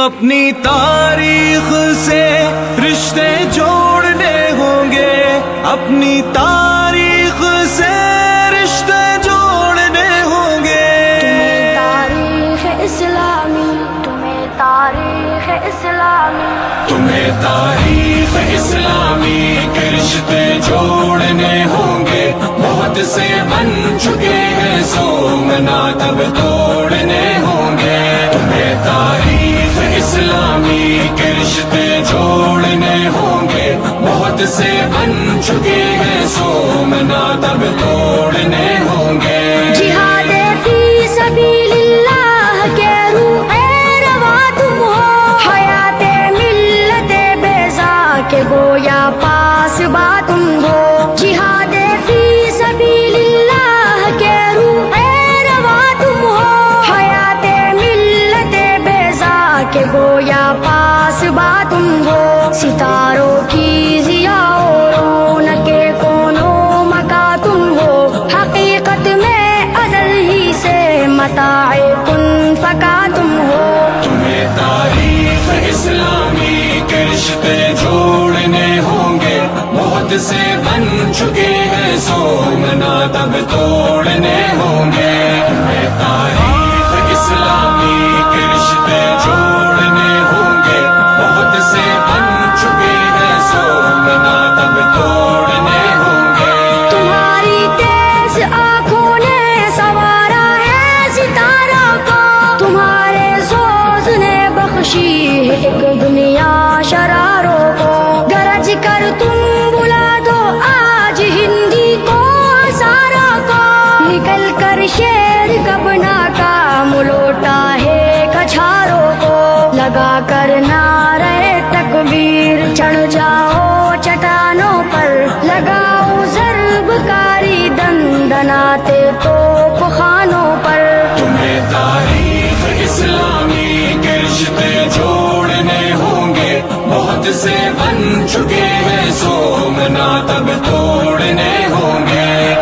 اپنی تاریخ سے رشتے جوڑنے ہوں گے، اپنی تاریخ سے رشتے جوڑنے ہوں گے۔ تمہیں تاریخ اسلامی، تمہیں تاریخ اسلامی، تمہیں تاریخ اسلامی کے رشتے جوڑنے ہوں گے، بہت سے بن چکے ہیں سومنا تب توڑنے ہوں گے۔ تمہیں تاریخ اسلامی کے رشتے جوڑنے ہوں گے، بہت سے بن چکے ہیں سومنا تب توڑنے ہوں گے۔ جہاد فی سبیل اللہ کے روح روا تم ہو، حیات ملت بیضا کے گویا پاس با تم ہو۔ جہاد فی سبیل اللہ کے روح روا تم ہو، حیات ملت بیضا کے گویا پاس با تم ہو۔ ستاروں کی ضیاء و رونق کونوں مکا تم ہو، حقیقت میں ازل ہی سے متاع کن فکا تم ہو۔ تمہیں تاریخ اسلامی کے رشتے جوڑنے ہوں گے، بہت سے بن چکے ہیں سومنا تب توڑنے ہوں گے۔ تمہیں تاریخ اسلامی کے رشتے جوڑنے ہوں گے، بہت سے بن چکے ہیں سومنا تب توڑنے ہوں گے۔ تمہاری تیز آنکھوں نے سنوارا ہے ستارہ کو، تمہارے سوز نے بخشی ہے ایک دنیا شراروں کو۔ گرج کر تم بلا دو آج ہندی کو سارا کو، نکل کر شیر کب ناکام لوٹا ہے کچھاروں کو۔ لگا کر نعرہ تکبیر چڑھ جاؤ چٹانوں پر، لگاؤ ضرب کاری دندناتے توپ خانوں پر۔ تمہیں تاریخ اسلامی کے رشتے جوڑنے ہوں گے، بہت سے بن چکے ہیں سومنا تب توڑنے ہوں گے۔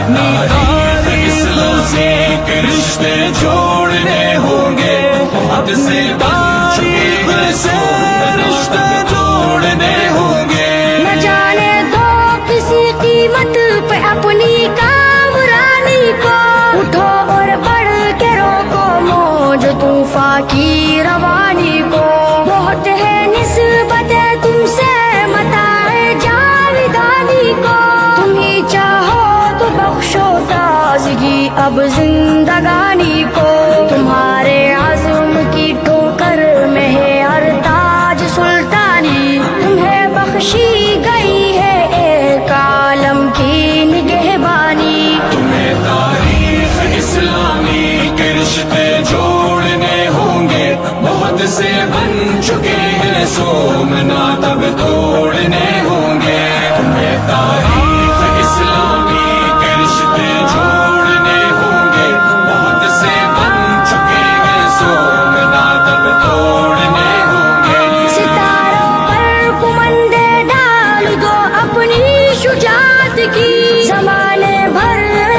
تاریخ اسلامی کے رشتے جوڑنے ہوں گے، بہت سے بن چکے ہیں سومنا تب توڑنے ہوں گے۔ نہ جانے دو کسی قیمت پہ اپنی کامرانی کو، اٹھو اور بڑھ کے روکو موج طوفان کی روانی کو۔ بہت ہے نسبت تم سے متاع جاودانی کو، تم ہی چاہو تو بخشو تازگی اب زندگانی کو۔ تمہارے عزم کی ٹھوکر میں ہے ہر تاج سلطانی، تمہیں بخشی گئی ہے ایک عالم کی نگہبانی۔ تمہیں تاریخ اسلامی کے رشتے جوڑنے ہوں گے، بہت سے بن چکے ہیں سومنا تب توڑنے ہوں گے۔ تمہیں تاریخ اسلامی کے رشتے جوڑنے ہوں گے، بہت سے بن چکے ہیں سومنا تب توڑنے ہوں گے۔ ستاروں پر کمندے ڈال دو اپنی شجاعت کی، زمانے بھر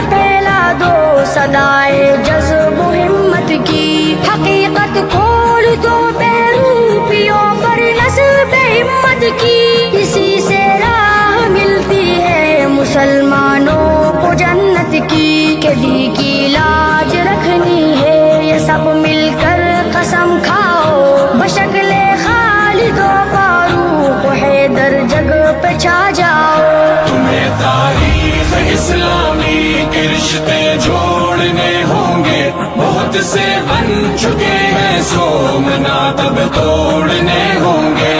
پھیلا دو صدائے جذب و ہمت کی۔ حقیقت کھول دو بہروپیوں پر نصب ہمت کی، اسی سے راہ ملتی ہے مسلمانوں کو جنت کی۔ کدی کی لاج رکھنی ہے یہ سب مل کر قسم کھاؤ، بشکل خالد و فاروق و حیدر جگ پہ چھا جاؤ۔ تمہیں تاریخ اسلامی کے رشتے جوڑنے ہوں گے، بہت سے بن چکے ہیں سومنا تب توڑنے ہوں گے۔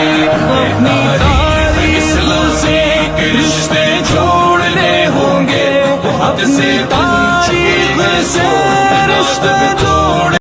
تاریخ اسلامی کے رشتے جوڑنے ہوں گے، بہت سے بن چکے ہیں سومنا تب توڑنے